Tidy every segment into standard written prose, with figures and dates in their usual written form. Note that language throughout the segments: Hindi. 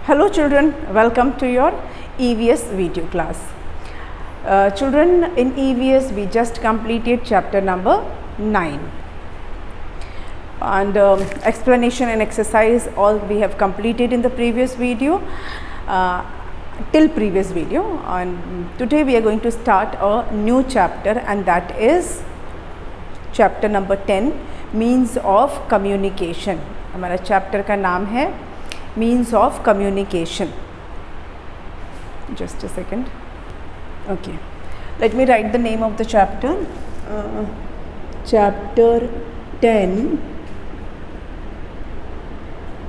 Hello children, welcome to your EVS video class. Children, in EVS we just completed chapter number 9 and explanation and exercise all we have completed in the previous video, till previous video, and today we are going to start a new chapter and that is chapter number 10, means of communication. हमारा chapter का नाम है means of communication. Just a second. Okay, let me write the name of the chapter. Chapter 10,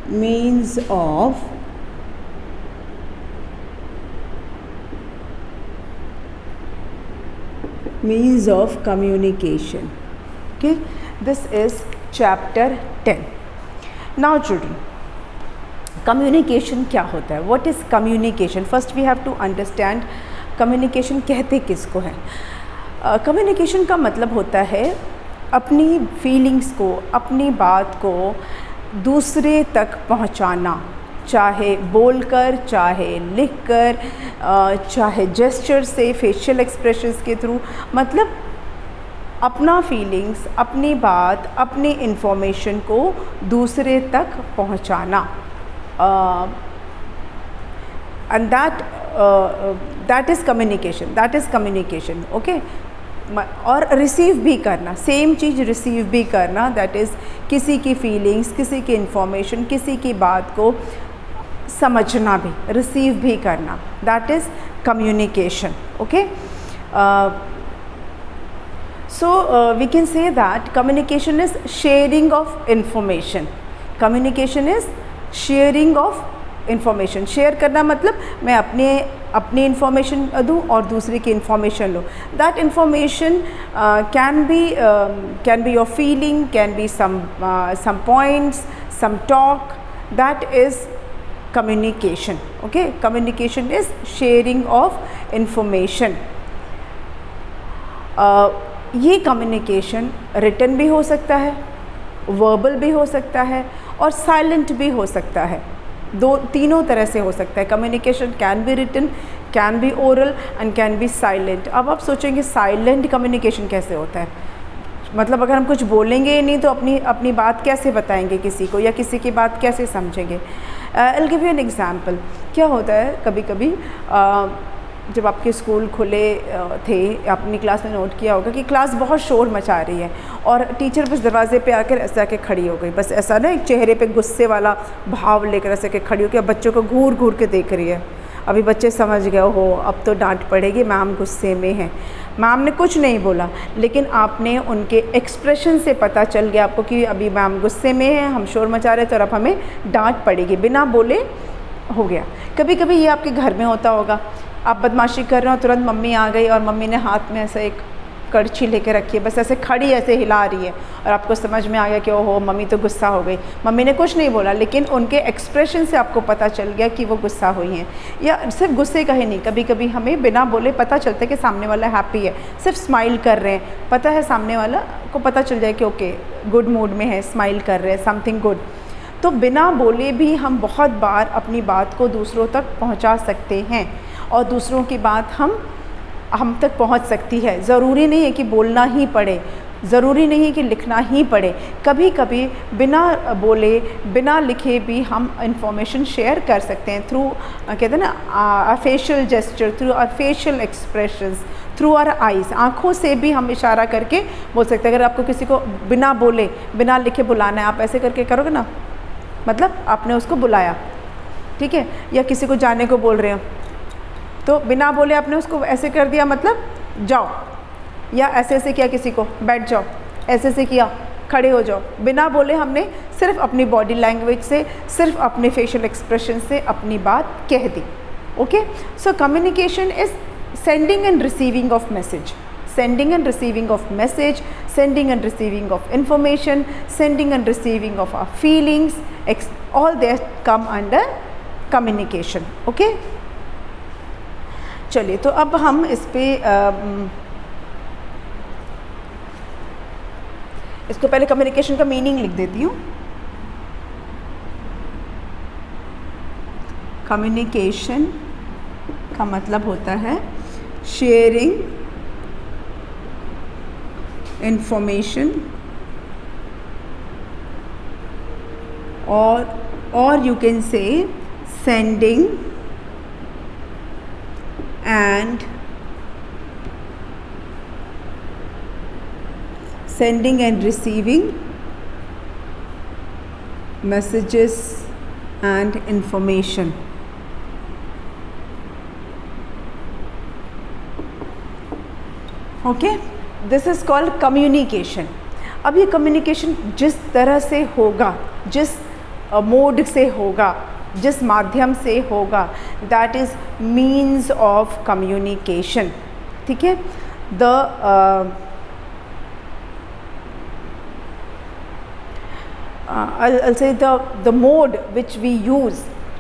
means of communication. Okay, this is chapter 10. Now children, communication क्या होता है? What is communication? First we have to understand communication कहते किसको है. कम्युनिकेशन का मतलब होता है अपनी फीलिंग्स को, अपनी बात को दूसरे तक पहुंचाना, चाहे बोलकर, चाहे लिखकर, चाहे जेस्चर से, फेशियल एक्सप्रेशंस के थ्रू. मतलब अपना फीलिंग्स, अपनी बात, अपनी इंफॉर्मेशन को दूसरे तक पहुंचाना. And that is communication. Okay, और रिसीव भी करना, सेम चीज़ रिसीव भी करना, दैट इज़ किसी की फीलिंग्स, किसी की इंफॉर्मेशन, किसी की बात को समझना भी, रिसीव भी करना, that is communication. Okay, so we can say that communication is sharing of information. Communication is sharing of information. Share करना मतलब मैं अपनी इंफॉर्मेशन दूँ और दूसरे की इंफॉर्मेशन लूँ. That information can be your feeling, can be some points, some talk. That is communication. Okay, communication is sharing of information. ये कम्युनिकेशन रिटन भी हो सकता है, वर्बल भी हो सकता है और साइलेंट भी हो सकता है. तीनों तरह से हो सकता है. Communication can be written, can be oral and can be silent. अब आप सोचेंगे साइलेंट कम्युनिकेशन कैसे होता है? मतलब अगर हम कुछ बोलेंगे नहीं तो अपनी बात कैसे बताएंगे किसी को, या किसी की बात कैसे समझेंगे? I'll give you an example. क्या होता है कभी कभी जब आपके स्कूल खुले थे, अपनी क्लास में नोट किया होगा कि क्लास बहुत शोर मचा रही है और टीचर बस दरवाजे पे आकर ऐसे आके खड़ी हो गई, बस ऐसा ना, एक चेहरे पे गुस्से वाला भाव लेकर ऐसे आके खड़ी हो गई. बच्चों को घूर घूर के देख रही है. अभी बच्चे समझ गए, हो अब तो डांट पड़ेगी, मैम गुस्से में है. मैम ने कुछ नहीं बोला, लेकिन आपने उनके एक्सप्रेशन से पता चल गया आपको कि अभी मैम गुस्से में है, हम शोर मचा रहे थे और अब हमें डांट पड़ेगी. बिना बोले हो गया. कभी कभी ये आपके घर में होता होगा, आप बदमाशी कर रहे हो, तुरंत मम्मी आ गई और मम्मी ने हाथ में ऐसे एक कड़छी लेके रखी है, बस ऐसे खड़ी ऐसे हिला रही है और आपको समझ में आ गया कि ओहो मम्मी तो गुस्सा हो गई. मम्मी ने कुछ नहीं बोला, लेकिन उनके एक्सप्रेशन से आपको पता चल गया कि वो गुस्सा हुई हैं. या सिर्फ गुस्से का ही नहीं, कभी कभी हमें बिना बोले पता चलता है कि सामने वाला हैप्पी है, सिर्फ स्माइल कर रहे हैं, पता है सामने वाला को पता चल जाए कि ओके गुड मूड में है, स्माइल कर रहे हैं, समथिंग गुड. तो बिना बोले भी हम बहुत बार अपनी बात को दूसरों तक पहुँचा सकते हैं और दूसरों की बात हम तक पहुंच सकती है. ज़रूरी नहीं है कि बोलना ही पड़े, ज़रूरी नहीं है कि लिखना ही पड़े. कभी कभी बिना बोले, बिना लिखे भी हम इंफॉर्मेशन शेयर कर सकते हैं थ्रू, कहते हैं ना, facial gesture, through our facial expressions, through our eyes. आँखों से भी हम इशारा करके बोल सकते हैं. अगर आपको किसी को बिना बोले, बिना लिखे बुलाना है, आप ऐसे करके करोगे ना, मतलब आपने उसको बुलाया, ठीक है. या किसी को जाने को बोल रहे हो तो बिना बोले आपने उसको ऐसे कर दिया, मतलब जाओ, या ऐसे ऐसे किया, किसी को बैठ जाओ, ऐसे ऐसे किया, खड़े हो जाओ. बिना बोले हमने सिर्फ अपनी बॉडी लैंग्वेज से, सिर्फ अपने फेशियल एक्सप्रेशन से अपनी बात कह दी. Okay, so communication is sending and receiving of message, sending and receiving of message, sending and receiving of information, sending and receiving of our feelings, all they come under communication. Okay, चलिए तो अब हम इस पे इसको पहले कम्युनिकेशन का मीनिंग लिख देती हूँ. कम्युनिकेशन का मतलब होता है शेयरिंग इंफॉर्मेशन और you can say sending and receiving messages and information. Okay, this is called communication. अब ये कम्युनिकेशन जिस तरह से होगा, जिस मोड से होगा, जिस माध्यम से होगा, that is means of communication. ठीक है, I'll say the mode which we use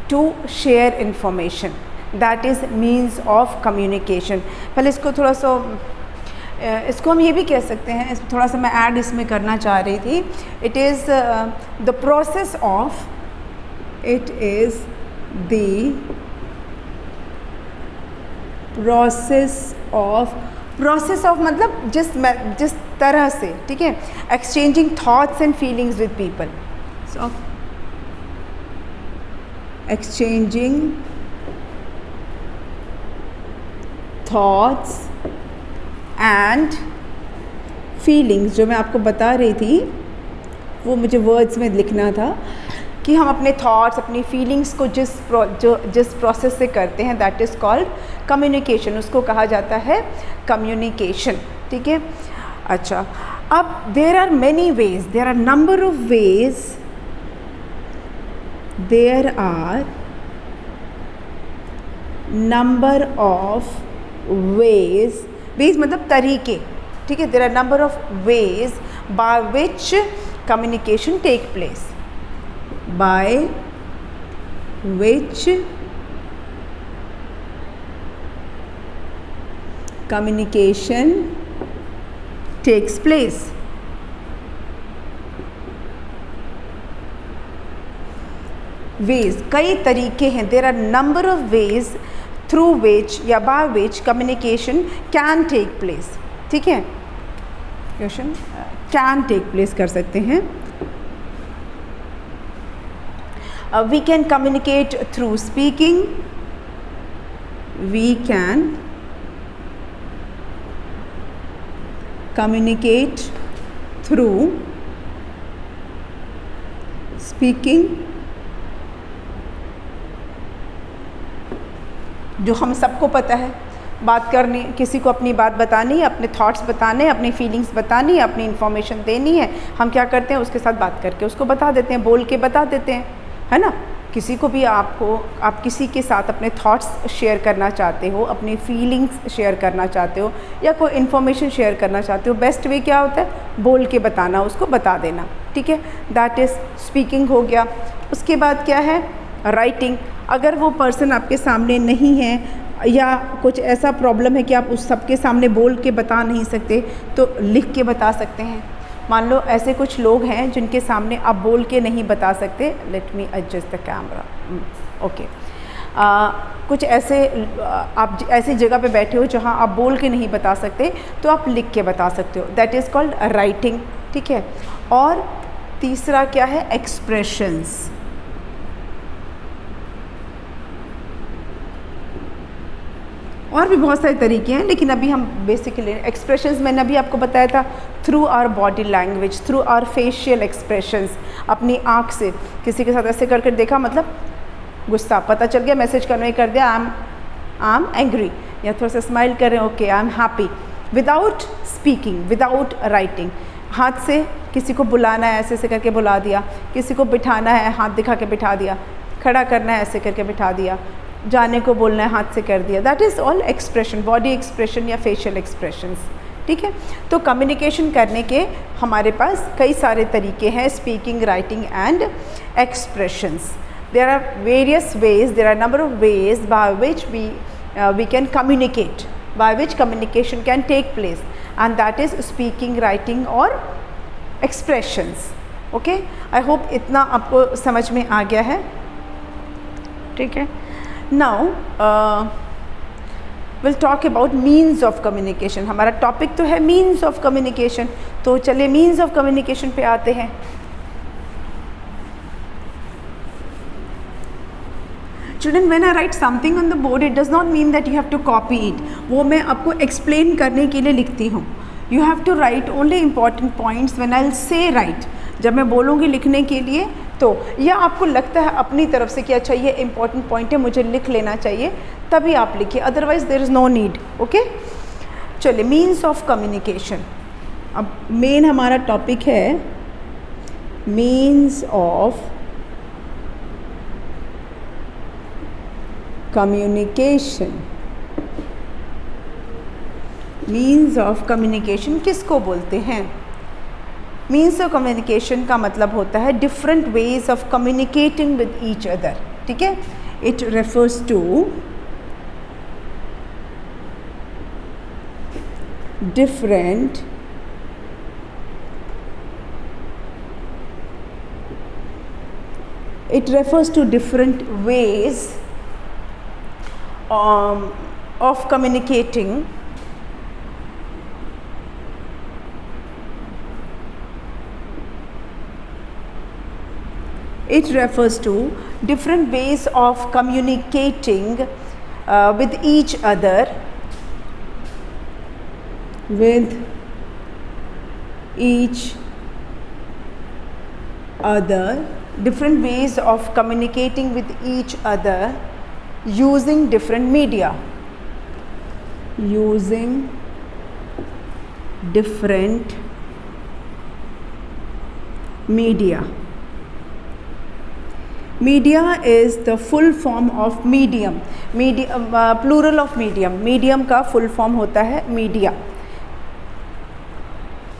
to share information, that is means of communication। पहले इसको थोड़ा सा इसको हम ये भी कह सकते हैं, थोड़ा सा मैं ऐड इसमें करना चाह रही थी। It is the process of process of मतलब जिस तरह से, ठीक है, exchanging thoughts and feelings with people, so exchanging thoughts and feelings. जो मैं आपको बता रही थी वो मुझे वर्ड्स में लिखना था कि हम अपने थॉट्स, अपनी फीलिंग्स को जिस प्रोसेस से करते हैं, दैट इज़ कॉल्ड कम्युनिकेशन। उसको कहा जाता है कम्युनिकेशन। ठीक है, अच्छा, अब there are many ways, there are number of ways, there are number of ways, ways मतलब तरीके। ठीक है, there are number of ways by which communication take place, by which communication takes place। ways, कई तरीके हैं, there are number of ways through which या by which communication can take place। ठीक है, क्वेश्चन can take place कर सकते हैं। We can communicate through speaking, we can communicate through speaking, जो हम सबको पता है, बात करनी, किसी को अपनी बात बतानी है, अपने थॉट्स बताने, अपनी फीलिंग्स बतानी है, अपनी इन्फॉर्मेशन देनी है, हम क्या करते हैं, उसके साथ बात करके उसको बता देते हैं, बोल के बता देते हैं, है ना। किसी को भी आप किसी के साथ अपने थॉट्स शेयर करना चाहते हो, अपनी फीलिंग्स शेयर करना चाहते हो, या कोई इन्फॉर्मेशन शेयर करना चाहते हो, बेस्ट वे क्या होता है, बोल के बताना, उसको बता देना। ठीक है, दैट इज़ स्पीकिंग हो गया। उसके बाद क्या है, राइटिंग। अगर वो पर्सन आपके सामने नहीं है या कुछ ऐसा प्रॉब्लम है कि आप उस सबके सामने बोल के बता नहीं सकते, तो लिख के बता सकते हैं। मान लो ऐसे कुछ लोग हैं जिनके सामने आप बोल के नहीं बता सकते, let me adjust the camera, okay, कुछ ऐसे आप ऐसी जगह पे बैठे हो जहाँ आप बोल के नहीं बता सकते, तो आप लिख के बता सकते हो, दैट इज़ कॉल्ड राइटिंग। ठीक है, और तीसरा क्या है, एक्सप्रेशंस। और भी बहुत सारे तरीके हैं, लेकिन अभी हम बेसिकली एक्सप्रेशंस, मैंने अभी आपको बताया था, through our body language, through our facial expressions. अपनी आँख से किसी के साथ ऐसे करके देखा, मतलब गुस्सा, पता चल गया, मैसेज करने कर दिया आई एम एंग्री, या थोड़ा सा स्माइल कर रहे हैं, okay I am happy, without speaking, without writing. हाथ से किसी को बुलाना है, ऐसे ऐसे करके बुला दिया, किसी को बिठाना है, हाथ दिखा के बिठा दिया, खड़ा करना है, ऐसे करके बिठा दिया, जाने को बोलना है, हाथ से कर दिया, that is all expression, body expression या फेशियल एक्सप्रेशंस। ठीक है, तो कम्युनिकेशन करने के हमारे पास कई सारे तरीके हैं, speaking, writing and expressions. There are various ways, there are number of ways by which we can communicate, by which communication can take place, and that is speaking, writing और एक्सप्रेशंस। ओके, आई होप इतना आपको समझ में आ गया है। ठीक है। Now will talk about means of communication. हमारा टॉपिक तो है मीन्स ऑफ कम्युनिकेशन, तो चलिए मीन्स ऑफ कम्युनिकेशन पे आते हैं। Student, when I write something on the board it does not mean that you have to copy it. वो मैं आपको एक्सप्लेन करने के लिए लिखती हूँ। You have to write only important points when I will say write. जब मैं बोलूँगी लिखने के लिए तो, या आपको लगता है अपनी तरफ से कि अच्छा ये इंपॉर्टेंट पॉइंट है मुझे लिख लेना चाहिए, तभी आप लिखिए, otherwise there is no need. Okay, चलिए मीन्स ऑफ कम्युनिकेशन। अब मेन हमारा टॉपिक है means of communication. Means of communication किसको बोलते हैं? मीन्स ऑफ कम्युनिकेशन का मतलब होता है different ways of communicating with each other. ठीक है, it refers to different ways of communicating with each other, different ways of communicating with each other using different media, Media is the full form of medium, plural of medium। medium का full form होता है media।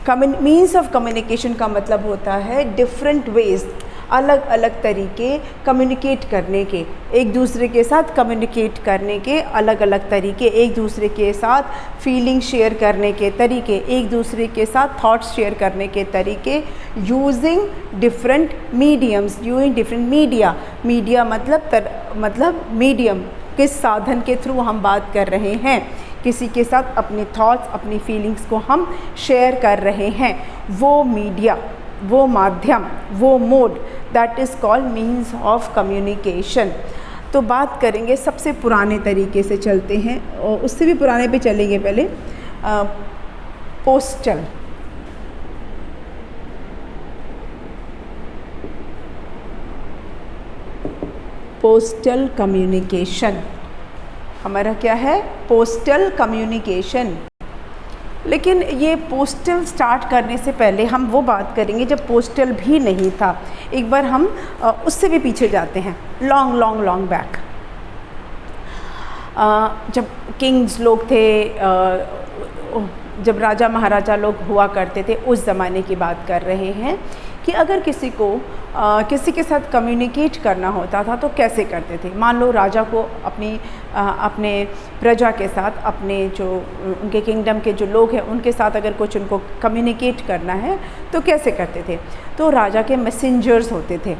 मीन्स ऑफ कम्युनिकेशन का मतलब होता है डिफरेंट वेज, अलग अलग तरीके कम्युनिकेट करने के, एक दूसरे के साथ कम्युनिकेट करने के अलग अलग तरीके, एक दूसरे के साथ फीलिंग शेयर करने के तरीके, एक दूसरे के साथ थॉट्स शेयर करने के तरीके, using different mediums, using different media. Media मतलब मीडियम, किस साधन के थ्रू हम बात कर रहे हैं, किसी के साथ अपने थॉट्स, अपनी फीलिंग्स को हम शेयर कर रहे हैं, वो मीडिया, वो माध्यम, वो mode, that is called means of communication. तो बात करेंगे सबसे पुराने तरीके से चलते हैं, और उससे भी पुराने पे चलेंगे पहले। पोस्टल कम्युनिकेशन हमारा क्या है? Postal communication. लेकिन ये पोस्टल स्टार्ट करने से पहले हम वो बात करेंगे जब पोस्टल भी नहीं था। एक बार हम उससे भी पीछे जाते हैं, लॉन्ग बैक। जब किंग्स लोग थे, जब राजा महाराजा लोग हुआ करते थे, उस ज़माने की बात कर रहे हैं कि अगर किसी को किसी के साथ कम्युनिकेट करना होता था तो कैसे करते थे। मान लो राजा को अपने प्रजा के साथ, अपने जो उनके किंगडम के जो लोग हैं उनके साथ अगर कुछ उनको कम्युनिकेट करना है तो कैसे करते थे? तो राजा के मैसेंजर्स होते थे,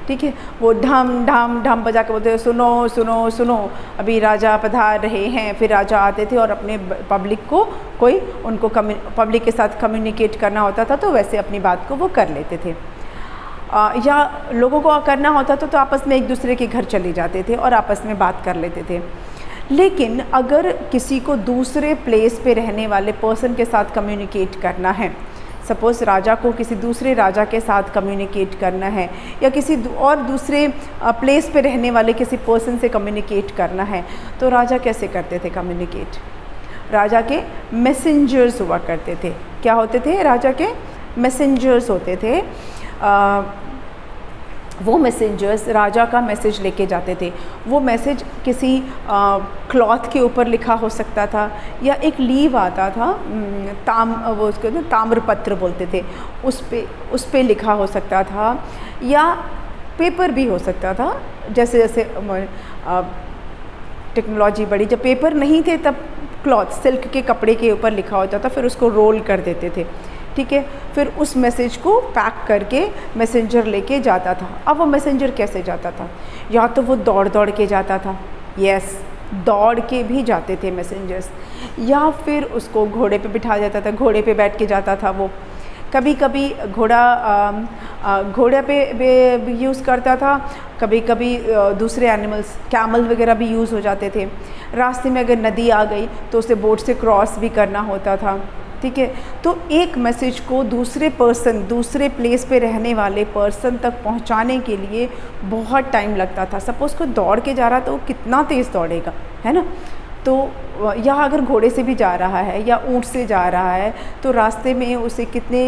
ठीक है, वो ढम बजा के बोलते थे सुनो सुनो सुनो, अभी राजा पधार रहे हैं। फिर राजा आते थे और अपने पब्लिक को, कोई उनको पब्लिक के साथ कम्युनिकेट करना होता था तो वैसे अपनी बात को वो कर लेते थे। या लोगों को करना होता था तो आपस में एक दूसरे के घर चले जाते थे और आपस में बात कर लेते थे। लेकिन अगर किसी को दूसरे प्लेस पे रहने वाले पर्सन के साथ कम्युनिकेट करना है, सपोज़ राजा को किसी दूसरे राजा के साथ कम्युनिकेट करना है, या किसी और दूसरे प्लेस पे रहने वाले किसी पर्सन से कम्युनिकेट करना है, तो राजा कैसे करते थे कम्युनिकेट? राजा के मैसेंजर्स हुआ करते थे। क्या होते थे? राजा के मैसेंजर्स होते थे। वो मैसेंजर्स राजा का मैसेज लेके जाते थे। वो मैसेज किसी क्लॉथ के ऊपर लिखा हो सकता था, या एक लीव आता था, वो उसको ताम्रपत्र बोलते थे, उस पे लिखा हो सकता था, या पेपर भी हो सकता था। जैसे जैसे टेक्नोलॉजी बढ़ी, जब पेपर नहीं थे तब क्लॉथ, सिल्क के कपड़े के ऊपर लिखा होता था, फिर उसको रोल कर देते थे, ठीक है। फिर उस मैसेज को पैक करके मैसेंजर लेके जाता था। अब वो मैसेंजर कैसे जाता था? या तो वो दौड़ दौड़ के जाता था, यस, दौड़ के भी जाते थे मैसेंजर्स, या फिर उसको घोड़े पे बिठा जाता था, घोड़े पे बैठ के जाता था वो। कभी कभी घोड़े पे भी यूज़ करता था, कभी कभी दूसरे एनिमल्स कैमल वगैरह भी यूज़ हो जाते थे। रास्ते में अगर नदी आ गई तो उसे बोट से क्रॉस भी करना होता था, ठीक है। तो एक मैसेज को दूसरे प्लेस पे रहने वाले पर्सन तक पहुंचाने के लिए बहुत टाइम लगता था। सपोज़ कोई दौड़ के जा रहा तो वो कितना तेज़ दौड़ेगा, है ना। तो या अगर घोड़े से भी जा रहा है या ऊँट से जा रहा है तो रास्ते में उसे कितने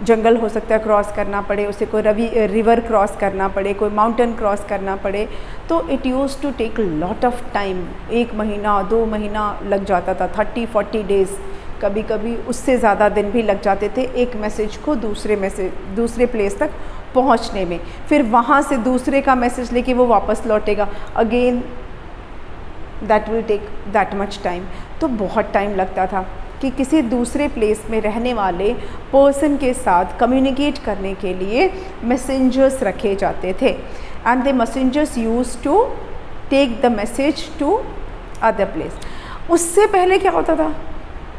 जंगल हो सकता है क्रॉस करना पड़े, उसे कोई रिवर क्रॉस करना पड़े, कोई माउंटेन क्रॉस करना पड़े, तो it use to take lot of time. 1 महीना 2 महीना लग जाता था, 30-40 डेज़, कभी कभी उससे ज़्यादा दिन भी लग जाते थे एक मैसेज को दूसरे प्लेस तक पहुंचने में। फिर वहाँ से दूसरे का मैसेज लेके वो वापस लौटेगा, again that will take that much time. तो बहुत टाइम लगता था कि किसी दूसरे प्लेस में रहने वाले पर्सन के साथ कम्युनिकेट करने के लिए मैसेंजर्स रखे जाते थे, and the messengers used to take the message to other place. उससे पहले क्या होता था?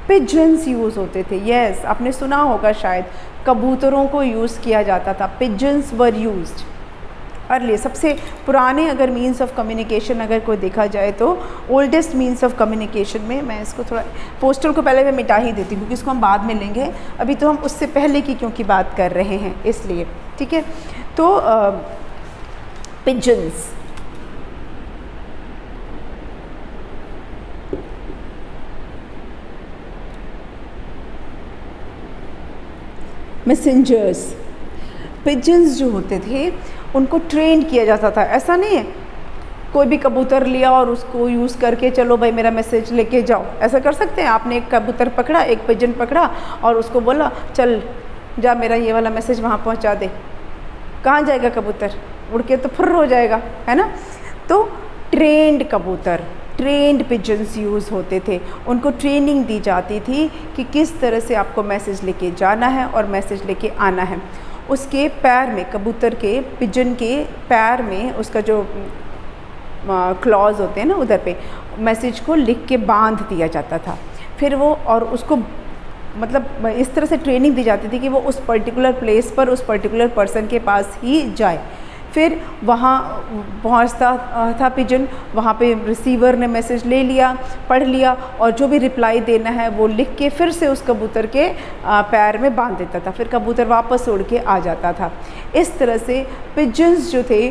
पिजन्स यूज़ होते थे। यस, आपने सुना होगा शायद, कबूतरों को यूज़ किया जाता था। Pigeons were used early. सबसे पुराने अगर मीन्स ऑफ कम्युनिकेशन अगर कोई देखा जाए तो ओल्डेस्ट मीन्स ऑफ कम्युनिकेशन में, मैं इसको थोड़ा पोस्टल को पहले मैं मिटा ही देती हूँ क्योंकि इसको हम बाद में लेंगे, अभी तो हम उससे पहले की क्योंकि बात कर रहे हैं इसलिए, ठीक है। तो पिजन्स, मैसेंजर्स, पिजन्स जो होते थे उनको ट्रेन किया जाता था। ऐसा नहीं है कोई भी कबूतर लिया और उसको यूज़ करके चलो भाई मेरा मैसेज लेके जाओ, ऐसा कर सकते हैं? आपने एक कबूतर पकड़ा, एक पिजन पकड़ा और उसको बोला चल जा मेरा ये वाला मैसेज वहाँ पहुँचा दे, कहाँ जाएगा कबूतर? उड़ के तो फुर्र हो जाएगा, है ना। तो ट्रेंड कबूतर, ट्रेंड पिजन्स यूज़ होते थे, उनको ट्रेनिंग दी जाती थी कि किस तरह से आपको मैसेज लेके जाना है और मैसेज लेके आना है। उसके पैर में, कबूतर के, पिजन के पैर में उसका जो क्लॉज होते हैं ना, उधर पे मैसेज को लिख के बांध दिया जाता था। फिर वो, और उसको मतलब इस तरह से ट्रेनिंग दी जाती थी कि वो उस पर्टिकुलर प्लेस पर उस पर्टिकुलर पर्सन के पास ही जाए। फिर वहाँ पहुँचता था पिजन, वहाँ पे रिसीवर ने मैसेज ले लिया, पढ़ लिया और जो भी रिप्लाई देना है वो लिख के फिर से उस कबूतर के पैर में बांध देता था। फिर कबूतर वापस उड़ के आ जाता था। इस तरह से पिजन्स जो थे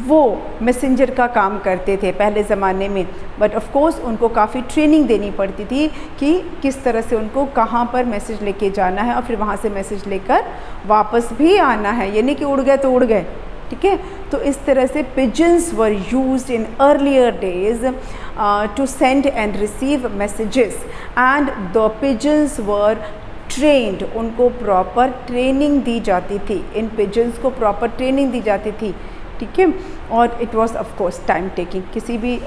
वो मैसेंजर का काम करते थे पहले ज़माने में, बट ऑफ कोर्स उनको काफ़ी ट्रेनिंग देनी पड़ती थी कि किस तरह से उनको कहाँ पर मैसेज लेके जाना है और फिर वहाँ से मैसेज लेकर वापस भी आना है, यानी कि उड़ गए तो उड़ गए, ठीक है। तो इस तरह से pigeons were used in earlier days to send and receive messages, and the pigeons were trained, उनको प्रॉपर ट्रेनिंग दी जाती थी, इन पिजन्स को प्रॉपर ट्रेनिंग दी जाती थी, ठीक है। और it was of course time taking, किसी भी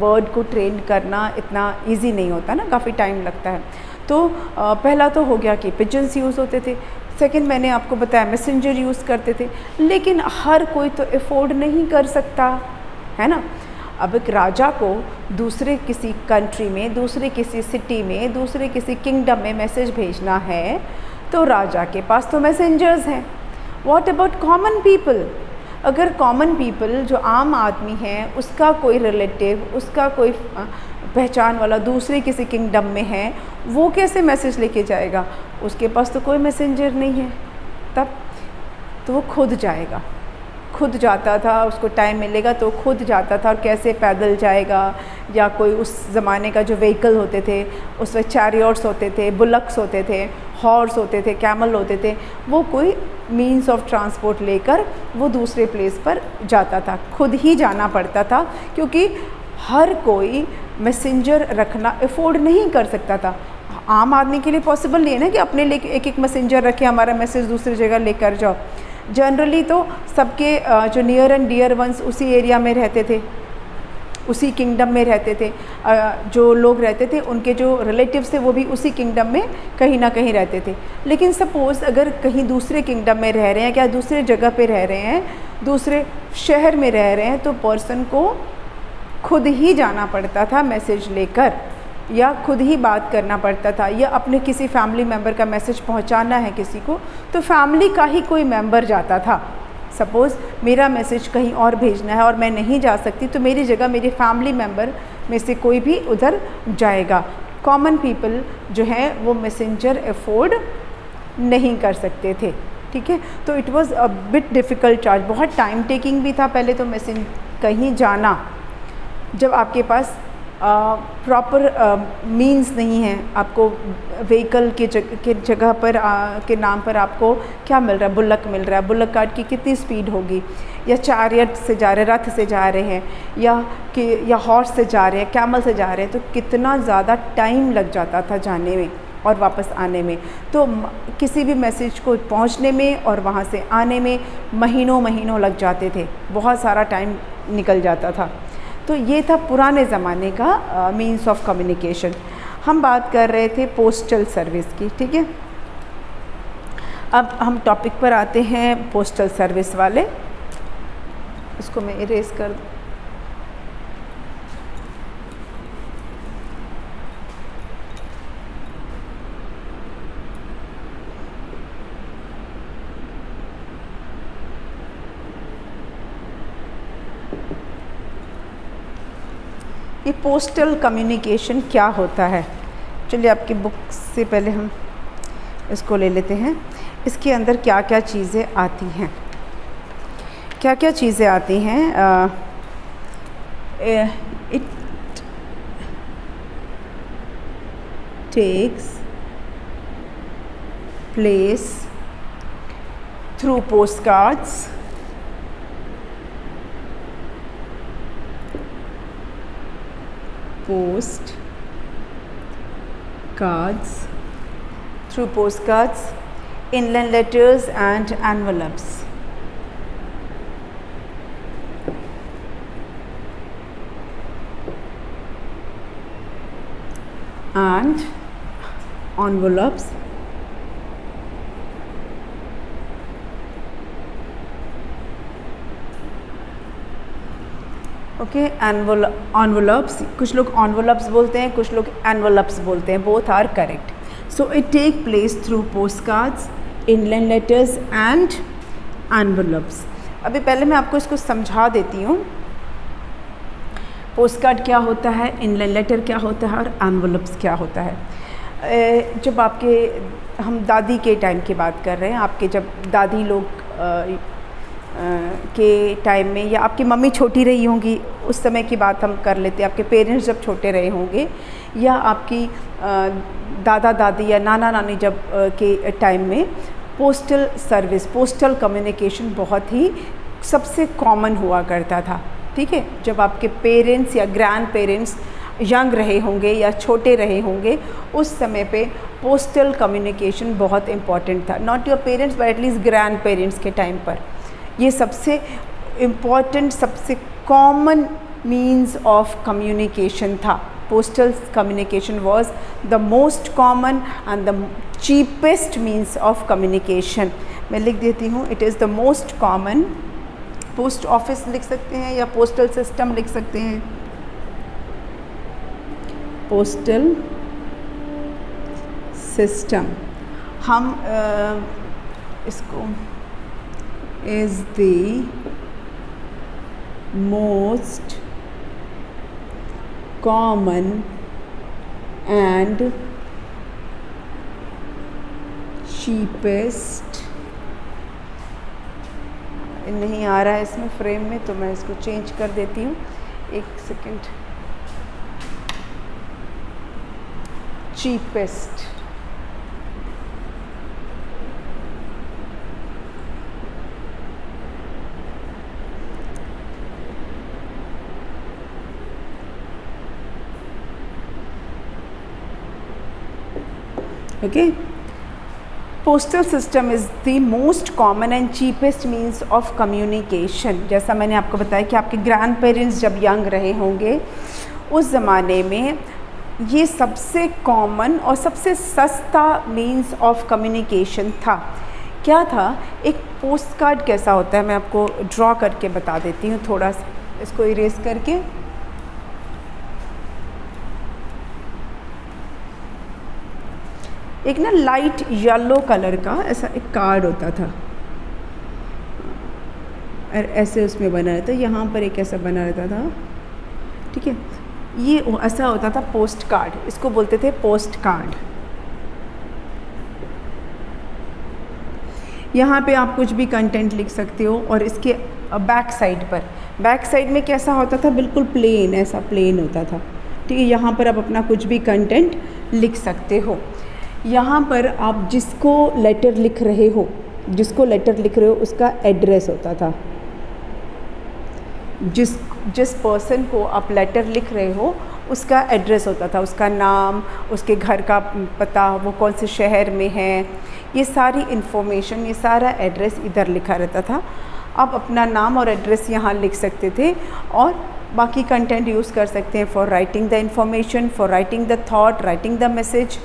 बर्ड को ट्रेन करना इतना इजी नहीं होता ना, काफ़ी टाइम लगता है। तो पहला तो हो गया कि पिजन्स यूज़ होते थे। सेकंड, मैंने आपको बताया मैसेंजर यूज़ करते थे, लेकिन हर कोई तो अफोर्ड नहीं कर सकता, है ना। अब एक राजा को दूसरे किसी कंट्री में, दूसरे किसी सिटी में, दूसरे किसी किंगडम में मैसेज भेजना है तो राजा के पास तो मैसेंजर्स हैं। What about common people? अगर कॉमन पीपल जो आम आदमी है, उसका कोई रिलेटिव, उसका कोई पहचान वाला दूसरे किसी किंगडम में है, वो कैसे मैसेज लेके जाएगा? उसके पास तो कोई मैसेंजर नहीं है। तब तो वो खुद जाएगा, खुद जाता था, उसको टाइम मिलेगा तो खुद जाता था। और कैसे? पैदल जाएगा, या कोई उस ज़माने का जो व्हीकल होते थे उसमें चैरियट्स होते थे, बुलक्स होते थे, हॉर्स होते थे, कैमल होते थे, वो कोई मीन्स ऑफ ट्रांसपोर्ट लेकर वो दूसरे प्लेस पर जाता था। खुद ही जाना पड़ता था क्योंकि हर कोई मैसेंजर रखना अफोर्ड नहीं कर सकता था। आम आदमी के लिए पॉसिबल नहीं है ना कि अपने लिए एक एक मैसेंजर रखे, हमारा मैसेज दूसरी जगह लेकर जाओ। जनरली तो सबके जो नियर एंड डियर वंस उसी एरिया में रहते थे, उसी किंगडम में रहते थे, जो लोग रहते थे उनके जो रिलेटिव्स थे वो भी उसी किंगडम में कहीं ना कहीं रहते थे। लेकिन सपोज़ अगर कहीं दूसरे किंगडम में रह रहे हैं, क्या दूसरे जगह पे रह रहे हैं, दूसरे शहर में रह रहे हैं, तो पर्सन को खुद ही जाना पड़ता था मैसेज लेकर, या खुद ही बात करना पड़ता था, या अपने किसी फैमिली मेम्बर का मैसेज पहुंचाना है किसी को तो फैमिली का ही कोई मेंबर जाता था। सपोज़ मेरा मैसेज कहीं और भेजना है और मैं नहीं जा सकती तो मेरी जगह मेरे फैमिली मेम्बर में से कोई भी उधर जाएगा। कॉमन पीपल जो है वो मैसेंजर अफोर्ड नहीं कर सकते थे, ठीक है। तो it was a bit difficult charge, बहुत टाइम टेकिंग भी था पहले तो मैसेज कहीं जाना, जब आपके पास प्रॉपर मींस नहीं है, आपको व्हीकल के जगह पर के नाम पर आपको क्या मिल रहा है, बुल्लक मिल रहा है, बुल्लक कार्ट की कितनी स्पीड होगी, या चैरियट से जा रहे हैं, रथ से जा रहे हैं, या हॉर्स से जा रहे हैं, कैमल से जा रहे हैं, तो कितना ज़्यादा टाइम लग जाता था जाने में और वापस आने में। तो किसी भी मैसेज को पहुंचने में और वहां से आने में महीनों महीनों लग जाते थे, बहुत सारा टाइम निकल जाता था। तो ये था पुराने ज़माने का मीन्स ऑफ कम्युनिकेशन। हम बात कर रहे थे पोस्टल सर्विस की, ठीक है। अब हम टॉपिक पर आते हैं पोस्टल सर्विस वाले, इसको मैं इरेज कर दूँ। ये पोस्टल कम्युनिकेशन क्या होता है, चलिए आपकी बुक से पहले हम इसको ले लेते हैं। इसके अंदर क्या क्या चीज़ें आती हैं, क्या क्या चीज़ें आती हैं। It takes place through post cards, post cards, through postcards, inland letters and envelopes. And envelopes, okay. Envelopes, कुछ लोग एनवलप्स बोलते हैं, कुछ लोग एनवलप्स बोलते हैं, both are correct. So it take place through post cards, inland letters and envelopes. अभी पहले मैं आपको इसको समझा देती हूँ, पोस्ट कार्ड क्या होता है, इनलैंड लेटर क्या होता है और एनवलप्स क्या होता है। जब आपके, हम दादी के टाइम की बात कर रहे हैं, आपके जब दादी लोग के टाइम में, या आपकी मम्मी छोटी रही होंगी उस समय की बात हम कर लेते हैं, आपके पेरेंट्स जब छोटे रहे होंगे, या आपकी दादा दादी या नाना नानी जब के टाइम में पोस्टल सर्विस, पोस्टल कम्युनिकेशन बहुत ही सबसे कॉमन हुआ करता था, ठीक है। जब आपके पेरेंट्स या ग्रैंड पेरेंट्स यंग रहे होंगे या छोटे रहे होंगे, उस समय पे पोस्टल कम्युनिकेशन बहुत इम्पॉर्टेंट था। Not your parents but at least grand parents के टाइम पर ये सबसे इम्पॉर्टेंट, सबसे कॉमन मीन्स ऑफ कम्युनिकेशन था। Postal communication was the most common and the cheapest means of communication. मैं लिख देती हूँ, it is the most common. Post office लिख सकते हैं या पोस्टल सिस्टम लिख सकते हैं, पोस्टल सिस्टम। हम इसको is the most common and cheapest, नहीं आ रहा है इसमें फ्रेम में तो मैं इसको चेंज कर देती हूँ, एक second. Cheapest, okay. Postal system is the most common and cheapest means of communication. जैसा मैंने आपको बताया कि आपके ग्रैंड पेरेंट्स जब यंग रहे होंगे उस ज़माने में ये सबसे कॉमन और सबसे सस्ता मीन्स ऑफ कम्युनिकेशन था। क्या था? एक पोस्ट कार्ड कैसा होता है मैं आपको ड्रॉ करके बता देती हूँ, थोड़ा सा इसको इरेज करके। एक ना लाइट येलो कलर का ऐसा एक कार्ड होता था और ऐसे उसमें बना रहता, यहाँ पर एक ऐसा बना रहता था, ठीक है। ये ऐसा होता था पोस्ट कार्ड, इसको बोलते थे पोस्ट कार्ड। यहाँ पे आप कुछ भी कंटेंट लिख सकते हो और इसके बैक साइड में कैसा होता था? बिल्कुल प्लेन, ऐसा प्लेन होता था, ठीक है। यहाँ पर आप अपना कुछ भी कंटेंट लिख सकते हो। यहाँ पर आप जिसको लेटर लिख रहे हो उसका एड्रेस होता था। जिस पर्सन को आप लेटर लिख रहे हो उसका एड्रेस होता था, उसका नाम, उसके घर का पता, वो कौन से शहर में है, ये सारी इन्फॉर्मेशन, ये सारा एड्रेस इधर लिखा रहता था। आप अपना नाम और एड्रेस यहाँ लिख सकते थे और बाकी कंटेंट यूज़ कर सकते हैं for writing the information, for writing the thought, writing the message.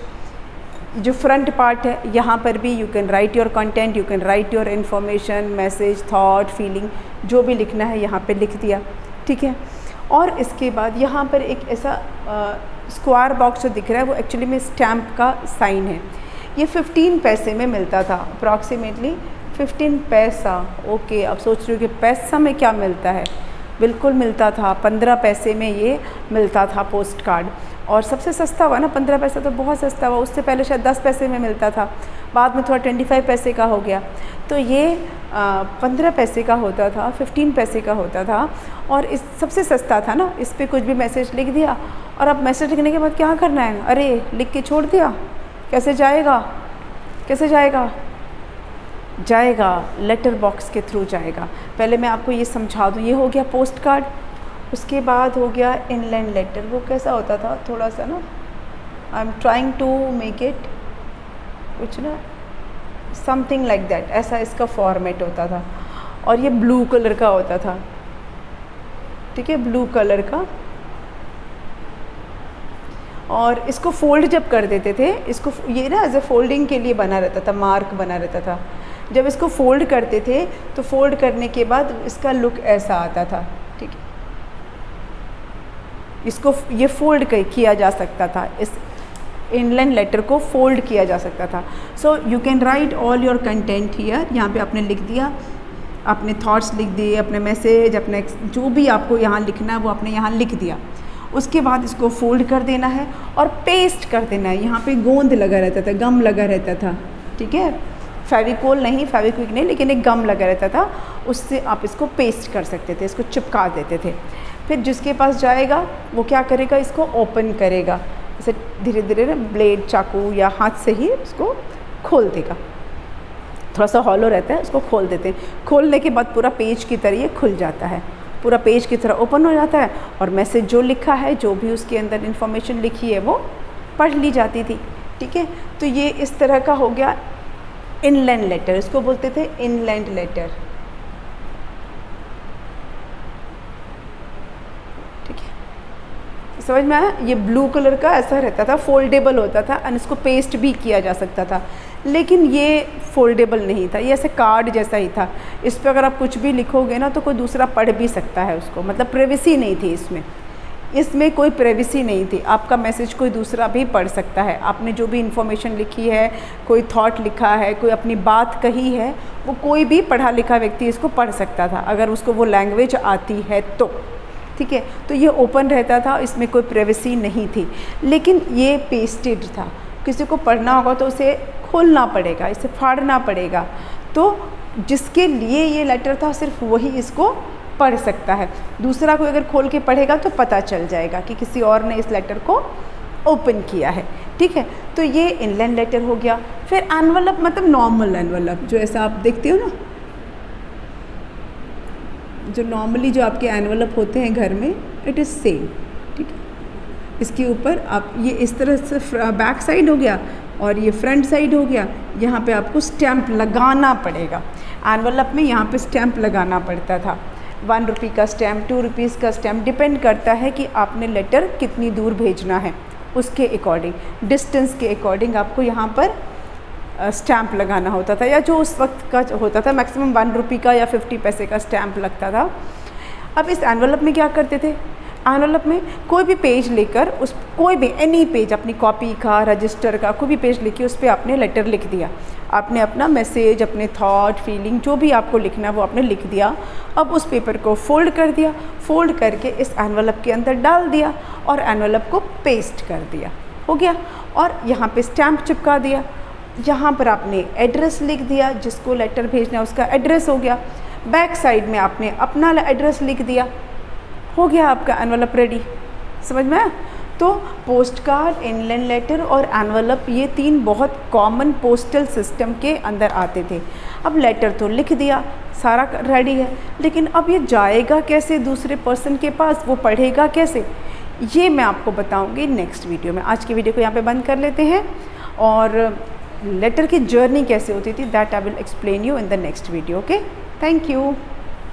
जो फ्रंट पार्ट है यहाँ पर भी you can write your content, you can write your information, message, thought, feeling, जो भी लिखना है यहाँ पे लिख दिया, ठीक है। और इसके बाद यहाँ पर एक ऐसा स्क्वायर बॉक्स जो दिख रहा है वो एक्चुअली में स्टैम्प का साइन है। ये 15 पैसे में मिलता था, अप्रॉक्सीमेटली 15 पैसा। ओके, अब सोच रही हो कि पैसा में क्या मिलता है? बिल्कुल मिलता था, 15 पैसे में ये मिलता था पोस्ट कार्ड। और सबसे सस्ता हुआ ना, 15 पैसा तो बहुत सस्ता हुआ। उससे पहले शायद 10 पैसे में मिलता था, बाद में थोड़ा 25 पैसे का हो गया। तो ये 15 पैसे का होता था, 15 पैसे का होता था और इस सबसे सस्ता था ना। इस पर कुछ भी मैसेज लिख दिया और अब मैसेज लिखने के बाद क्या करना है? अरे लिख के छोड़ दिया, कैसे जाएगा? जाएगा लेटर बॉक्स के थ्रू जाएगा। पहले मैं आपको ये समझा दूँ, ये हो गया पोस्ट कार्ड। उसके बाद हो गया इनलैंड लेटर। वो कैसा होता था? थोड़ा सा ना, I am trying to make it कुछ ना समथिंग लाइक दैट, ऐसा इसका फॉर्मेट होता था और ये ब्लू कलर का होता था, ठीक है, ब्लू कलर का। और इसको फोल्ड जब कर देते थे, इसको ये ना एज ए फोल्डिंग के लिए बना रहता था, मार्क बना रहता था। जब इसको फोल्ड करते थे तो फोल्ड करने के बाद इसका लुक ऐसा आता था, ठीक है। इसको ये फोल्ड किया जा सकता था, इस इनलैंड लेटर को फोल्ड किया जा सकता था। So you can write all your content here. यहाँ पे आपने लिख दिया, अपने थॉट्स लिख दिए, अपने मैसेज, अपने जो भी आपको यहाँ लिखना है वो आपने यहाँ लिख दिया। उसके बाद इसको फोल्ड कर देना है और पेस्ट कर देना है। यहाँ पे गोंद लगा रहता था, गम लगा रहता था, ठीक है, फेविकोल नहीं, फेविक्विक नहीं, लेकिन एक गम लगा रहता था, उससे आप इसको पेस्ट कर सकते थे, इसको चिपका देते थे। फिर जिसके पास जाएगा वो क्या करेगा? इसको ओपन करेगा, इसे धीरे धीरे ना ब्लेड, चाकू या हाथ से ही उसको खोल देगा। थोड़ा सा हॉलो रहता है, उसको खोल देते हैं। खोलने के बाद पूरा पेज की तरह ये खुल जाता है, पूरा पेज की तरह ओपन हो जाता है और मैसेज जो लिखा है, जो भी उसके अंदर इन्फॉर्मेशन लिखी है वो पढ़ ली जाती थी, ठीक है। तो ये इस तरह का हो गया इनलैंड लेटर, इसको बोलते थे इनलैंड लेटर, ठीक है। समझ में आया? ये ब्लू कलर का ऐसा रहता था, फोल्डेबल होता था और इसको पेस्ट भी किया जा सकता था, लेकिन ये फोल्डेबल नहीं था, ये ऐसे कार्ड जैसा ही था। इस पर अगर आप कुछ भी लिखोगे ना तो कोई दूसरा पढ़ भी सकता है उसको, मतलब प्राइवेसी नहीं थी इसमें कोई प्राइवेसी नहीं थी। आपका मैसेज कोई दूसरा भी पढ़ सकता है, आपने जो भी इन्फॉर्मेशन लिखी है, कोई थॉट लिखा है, कोई अपनी बात कही है, वो कोई भी पढ़ा लिखा व्यक्ति इसको पढ़ सकता था, अगर उसको वो लैंग्वेज आती है तो, ठीक है। तो ये ओपन रहता था, इसमें कोई प्राइवेसी नहीं थी, लेकिन ये पेस्टेड था। किसी को पढ़ना होगा तो उसे खोलना पड़ेगा, इसे फाड़ना पड़ेगा। तो जिसके लिए ये लेटर था सिर्फ वही इसको पढ़ सकता है, दूसरा कोई अगर खोल के पढ़ेगा तो पता चल जाएगा कि किसी और ने इस लेटर को ओपन किया है, ठीक है। तो ये इनलैंड लेटर हो गया। फिर एनवलप, मतलब नॉर्मल एनवलप, जो ऐसा आप देखते हो ना, जो नॉर्मली जो आपके एनवलप होते हैं घर में, इट इज़ सेम, ठीक है। इसके ऊपर आप ये इस तरह से बैक साइड हो गया, और ये फ्रंट साइड हो गया। यहाँ पे आपको स्टैम्प लगाना पड़ेगा। एनवलप में यहाँ पे स्टैम्प लगाना पड़ता था। 1 रुपये का स्टैम्प, 2 रुपीज़ का स्टैम्प, डिपेंड करता है कि आपने लेटर कितनी दूर भेजना है, उसके अकॉर्डिंग, डिस्टेंस के अकॉर्डिंग आपको यहाँ पर स्टैम्प लगाना होता था, या जो उस वक्त का होता था मैक्सिमम 1 रुपये का या 50 पैसे का स्टैम्प लगता था। अब इस एनवलप में क्या करते थे, एनवलप में कोई भी पेज लेकर, उस कोई भी एनी पेज, अपनी कॉपी का, रजिस्टर का कोई भी पेज लेके उस पर आपने लेटर लिख दिया। आपने अपना मैसेज, अपने थॉट, फीलिंग, जो भी आपको लिखना है वो आपने लिख दिया। अब उस पेपर को फोल्ड कर दिया, फोल्ड करके इस एनवलप के अंदर डाल दिया और एनवलप को पेस्ट कर दिया, हो गया। और यहाँ पे स्टैम्प चिपका दिया, यहाँ पर आपने एड्रेस लिख दिया, जिसको लेटर भेजना है उसका एड्रेस हो गया। बैक साइड में आपने अपना एड्रेस लिख दिया, हो गया आपका एनवलप रेडी। समझ में आया? तो पोस्ट कार्ड, इनलैंड लेटर और एनवलप, ये 3 बहुत कॉमन पोस्टल सिस्टम के अंदर आते थे। अब लेटर तो लिख दिया, सारा रेडी है, लेकिन अब ये जाएगा कैसे दूसरे पर्सन के पास, वो पढ़ेगा कैसे, ये मैं आपको बताऊंगी नेक्स्ट वीडियो में। आज की वीडियो को यहाँ पे बंद कर लेते हैं, और लेटर की जर्नी कैसे होती थी that I will explain you in the next video. Okay, thank you.